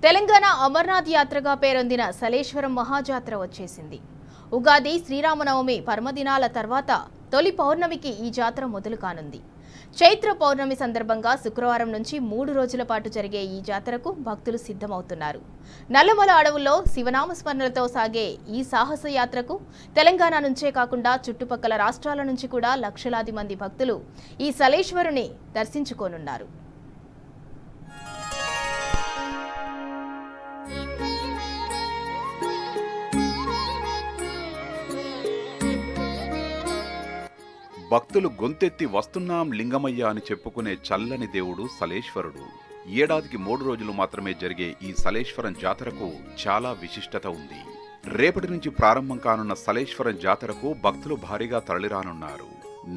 తెలంగాణ అమర్నాథ్ యాత్రగా పేరొందిన సలేశ్వరం మహాజాత్ర వచ్చేసింది. ఉగాది, శ్రీరామనవమి పర్వదినాల తర్వాత తొలి పౌర్ణమికి ఈ జాతర మొదలు కానుంది. చైత్ర పౌర్ణమి సందర్భంగా శుక్రవారం నుంచి 3 రోజుల పాటు జరిగే ఈ జాతరకు భక్తులు సిద్ధమవుతున్నారు. నల్లమల అడవుల్లో శివనామస్మరణలతో సాగే ఈ సాహస యాత్రకు తెలంగాణ నుంచే కాకుండా చుట్టుపక్కల రాష్ట్రాల నుంచి కూడా లక్షలాది మంది భక్తులు ఈ సలేశ్వరుని దర్శించుకోనున్నారు. భక్తులు గొంతెత్తి వస్తున్నాం లింగమయ్య అని చెప్పుకునే చల్లని దేవుడు సలేశ్వరుడు. ఏడాదికి 3 రోజులు మాత్రమే జరిగే ఈ సలేశ్వరం జాతరకు చాలా విశిష్టత ఉంది. రేపటి నుంచి ప్రారంభం కానున్న సలేశ్వరం జాతరకు భక్తులు భారీగా తరలిరానున్నారు.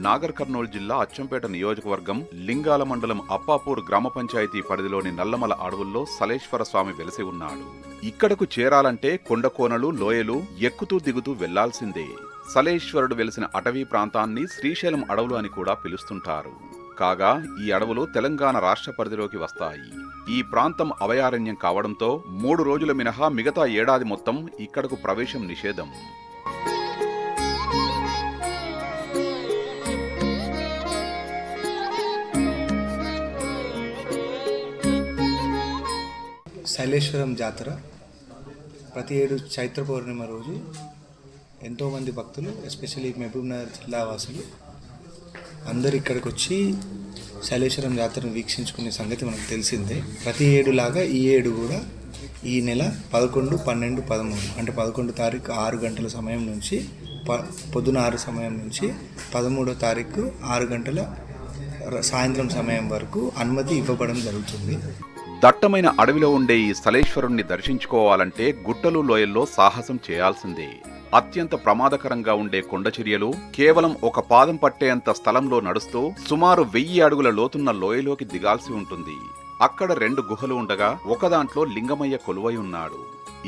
నాగర్ కర్నూలు జిల్లా అచ్చంపేట నియోజకవర్గం లింగాల మండలం అప్పాపూర్ గ్రామ పంచాయతీ పరిధిలోని నల్లమల అడవుల్లో సలేశ్వర స్వామి వెలిసి ఉన్నాడు. ఇక్కడకు చేరాలంటే కొండకోనలు, లోయలు ఎక్కుతూ దిగుతూ వెళ్లాల్సిందే. సలేశ్వరుడు వెలిసిన అటవీ ప్రాంతాన్ని శ్రీశైలం అడవులు అని కూడా పిలుస్తుంటారు. కాగా ఈ అడవులు తెలంగాణ రాష్ట్ర పరిధిలోకి వస్తాయి. ఈ ప్రాంతం అభయారణ్యం కావడంతో 3 రోజుల మినహా మిగతా ఏడాది మొత్తం ఇక్కడకు ప్రవేశం నిషేధం. సైలేశ్వరం జాతర ప్రతి ఏడు చైత్ర పౌర్ణిమ రోజు ఎంతోమంది భక్తులు, ఎస్పెషల్లీ మహబూబ్నగర్ జిల్లా వాసులు అందరు ఇక్కడికి వచ్చి సైలేశ్వరం జాతరను వీక్షించుకునే సంగతి మనకు తెలిసిందే. ప్రతి ఏడులాగా ఈ ఏడు కూడా ఈ నెల 11, 12, 13 అంటే 11వ తారీఖు 6 గంటల సమయం నుంచి పొద్దున 6 సమయం నుంచి 13వ తారీఖు 6 గంటల సాయంత్రం సమయం వరకు అనుమతి ఇవ్వబడడం జరుగుతుంది. దట్టమైన అడవిలో ఉండే ఈ సలేశ్వరుణ్ణి దర్శించుకోవాలంటే గుట్టలు, లోయల్లో సాహసం చేయాల్సిందే. అత్యంత ప్రమాదకరంగా ఉండే కొండచర్యలు కేవలం ఒక పాదం పట్టేంత స్థలంలో నడుస్తూ సుమారు 1000 అడుగుల లోతున్న లోయలోకి దిగాల్సి ఉంటుంది. అక్కడ 2 గుహలు ఉండగా ఒకదాంట్లో లింగమయ్య కొలువై ఉన్నాడు.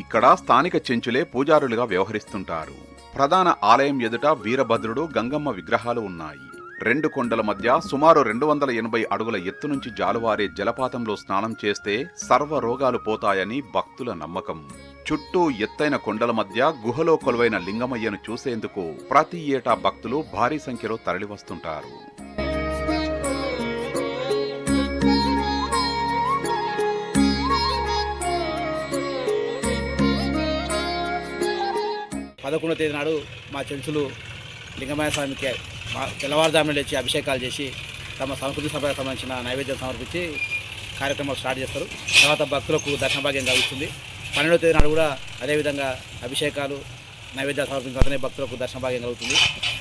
ఇక్కడ స్థానిక చెంచులే పూజారులుగా వ్యవహరిస్తుంటారు. ప్రధాన ఆలయం ఎదుట వీరభద్రుడు, గంగమ్మ విగ్రహాలు ఉన్నాయి. 2 కొండల మధ్య సుమారు 280 అడుగుల ఎత్తు నుంచి జాలువారే జలపాతంలో స్నానం చేస్తే సర్వ రోగాలు పోతాయని భక్తుల నమ్మకం. చుట్టూ ఎత్తైన కొండల మధ్య గుహలో కొలువైన లింగమయ్యను చూసేందుకు ప్రతి ఏటా భక్తులు భారీ సంఖ్యలో తరలివస్తుంటారు. పదకొండవ తేదీ నాడు మా చెంచులు లింగమయ్య స్వామికి తెల్లవారుజామున లేచి అభిషేకాలు చేసి తమ సంస్కృతి సభకు సంబంధించిన నైవేద్యం సమర్పించి కార్యక్రమాలు స్టార్ట్ చేస్తారు. తర్వాత భక్తులకు దర్శన భాగ్యం కలుగుతుంది. 12వ తేదీ నాడు కూడా అదేవిధంగా అభిషేకాలు, నైవేద్యాలు సమర్పించిన తర్వాతనే భక్తులకు దర్శన భాగ్యం కలుగుతుంది.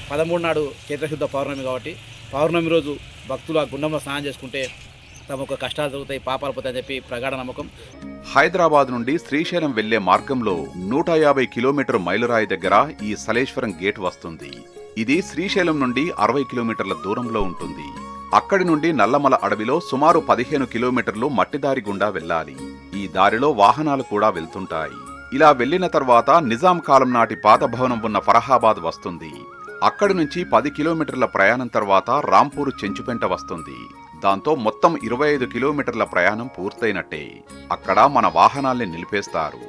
13 నాడు చైత్రశుద్ధ పౌర్ణమి కాబట్టి పౌర్ణమి రోజు భక్తులు ఆ గుండంలో స్నానం చేసుకుంటే తమకు కష్టాలు జరుగుతాయి, పాపాలు పోతాయని చెప్పి ప్రగాఢ నమ్మకం. హైదరాబాద్ నుండి శ్రీశైలం వెళ్లే మార్గంలో 150 కిలోమీటర్ మైలురాయి దగ్గర ఈ సలేశ్వరం గేట్ వస్తుంది. ఇది శ్రీశైలం నుండి 60 కిలోమీటర్ల దూరంలో ఉంటుంది. అక్కడి నుండి నల్లమల అడవిలో సుమారు 15 కిలోమీటర్లు మట్టిదారి గుండా వెళ్లాలి. ఈ దారిలో వాహనాలు కూడా వెళ్తుంటాయి. ఇలా వెళ్లిన తర్వాత నిజాం కాలం నాటి పాత భవనం ఉన్న ఫరహాబాద్ వస్తుంది. అక్కడి నుంచి 10 కిలోమీటర్ల ప్రయాణం తర్వాత రాంపూర్ చెంచుపెంట వస్తుంది. దాంతో మొత్తం 25 కిలోమీటర్ల ప్రయాణం పూర్తయినట్టే. అక్కడ మన వాహనాల్ని నిలిపేస్తారు.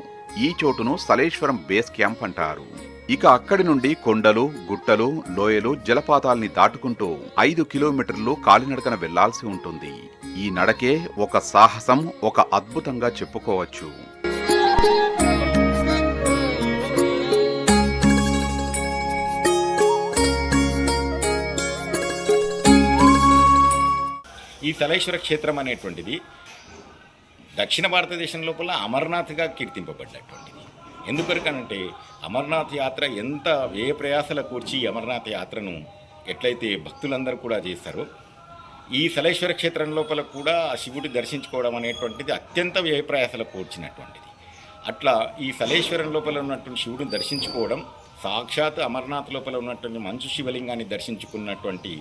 ఈ చోటును సలేశ్వరం బేస్ క్యాంప్ అంటారు. ఇక అక్కడి నుండి కొండలు, గుట్టలు, లోయలు, జలపాతాల్ని దాటుకుంటూ 5 కిలోమీటర్లు కాలినడకన వెళ్లాల్సి ఉంటుంది. ఈ నడకే ఒక సాహసం, ఒక అద్భుతంగా చెప్పుకోవచ్చు. ఈ సలేశ్వర క్షేత్రం అనేటువంటిది దక్షిణ భారతదేశం లోపల అమర్నాథ్గా కీర్తింపబడ్డటువంటిది. ఎందుకొరకనంటే అమర్నాథ్ యాత్ర ఎంత వ్యయ ప్రయాసల కూర్చి అమర్నాథ్ యాత్రను ఎట్లయితే భక్తులందరూ కూడా చేస్తారో, ఈ సలేశ్వర క్షేత్రం లోపల కూడా శివుడి దర్శించుకోవడం అనేటువంటిది అత్యంత వ్యయ ప్రయాసల కూర్చినటువంటిది. అట్లా ఈ సలేశ్వరం లోపల ఉన్నటువంటి శివుడిని దర్శించుకోవడం సాక్షాత్ అమర్నాథ్ లోపల ఉన్నటువంటి మంచు శివలింగాన్ని దర్శించుకున్నటువంటి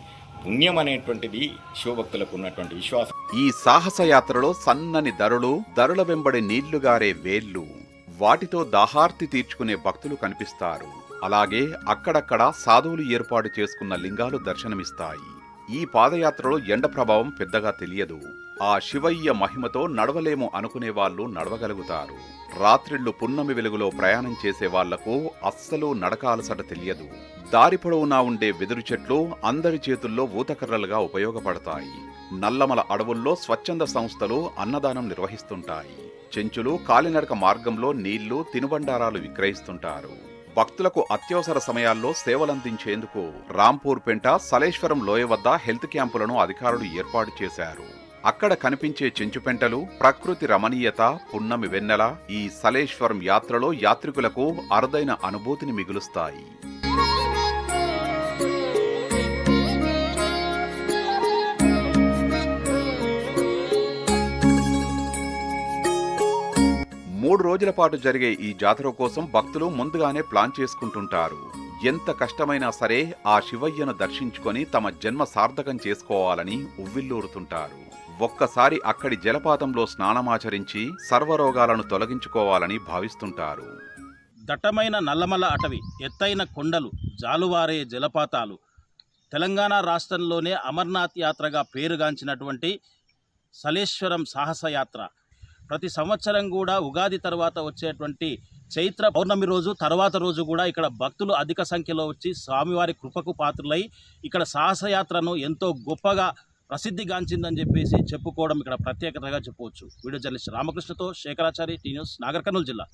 పుణ్యం అనేటువంటిది శివభక్తులకు ఉన్నటువంటి విశ్వాసం. ఈ సాహస యాత్రలో సన్నని దరుల వెంబడి నీళ్లుగారే వేళ్లు, వాటితో దాహార్తి తీర్చుకునే భక్తులు కనిపిస్తారు. అలాగే అక్కడక్కడ సాధువులు ఏర్పాటు చేసుకున్న లింగాలు దర్శనమిస్తాయి. ఈ పాదయాత్రలో ఎండ ప్రభావం పెద్దగా తెలియదు. ఆ శివయ్య మహిమతో నడవలేము అనుకునే వాళ్ళు నడవగలుగుతారు. రాత్రిళ్లు పున్నమి వెలుగులో ప్రయాణం చేసే వాళ్లకు అస్సలు నడక అలసట తెలియదు. దారి పొడవునా ఉండే వెదురు చెట్లు అందరి చేతుల్లో ఊతకర్రలుగా ఉపయోగపడతాయి. నల్లమల అడవుల్లో స్వచ్ఛంద సంస్థలు అన్నదానం నిర్వహిస్తుంటాయి. చెంచులు కాలినడక మార్గంలో నీళ్లు, తినుబండారాలు విక్రయిస్తుంటారు. భక్తులకు అత్యవసర సమయాల్లో సేవలందించేందుకు రాంపూర్ పెంట, సలేశ్వరం లోయ వద్ద హెల్త్ క్యాంపులను అధికారులు ఏర్పాటు చేశారు. అక్కడ కనిపించే చెంచుపెంటలు, ప్రకృతి రమణీయత, పున్నమి వెన్నెల ఈ సలేశ్వరం యాత్రలో యాత్రికులకు అరుదైన అనుభూతిని మిగులుస్తాయి. మూడు రోజుల పాటు జరిగే ఈ జాతర కోసం భక్తులు ముందుగానే ప్లాన్ చేసుకుంటుంటారు. ఎంత కష్టమైనా సరే ఆ శివయ్యను దర్శించుకొని తమ జన్మ సార్థకం చేసుకోవాలని ఉవ్విల్లూరుతుంటారు. ఒక్కసారి అక్కడి జలపాతంలో స్నానమాచరించి సర్వరోగాలను తొలగించుకోవాలని భావిస్తుంటారు. దట్టమైన నల్లమల అటవి, ఎత్తైన కొండలు, జాలువారే జలపాతాలు, తెలంగాణ రాష్ట్రంలోనే అమర్నాథ్ యాత్రగా పేరుగాంచినటువంటి సలేశ్వరం సాహసయాత్ర ప్రతి సంవత్సరం కూడా ఉగాది తర్వాత వచ్చేటువంటి చైత్ర పౌర్ణమి రోజు తర్వాత రోజు కూడా ఇక్కడ భక్తులు అధిక సంఖ్యలో వచ్చి స్వామివారి కృపకు పాత్రులై ఇక్కడ సాహసయాత్రను ఎంతో గొప్పగా ప్రసిద్ధిగాంచిందని చెప్పేసి చెప్పుకోవడం ఇక్కడ ప్రత్యేకతగా చెప్పవచ్చు. వీడియో జర్నలిస్ట్ రామకృష్ణతో శేఖరాచారి, టీ న్యూస్, నాగర్ కర్నూలు జిల్లా.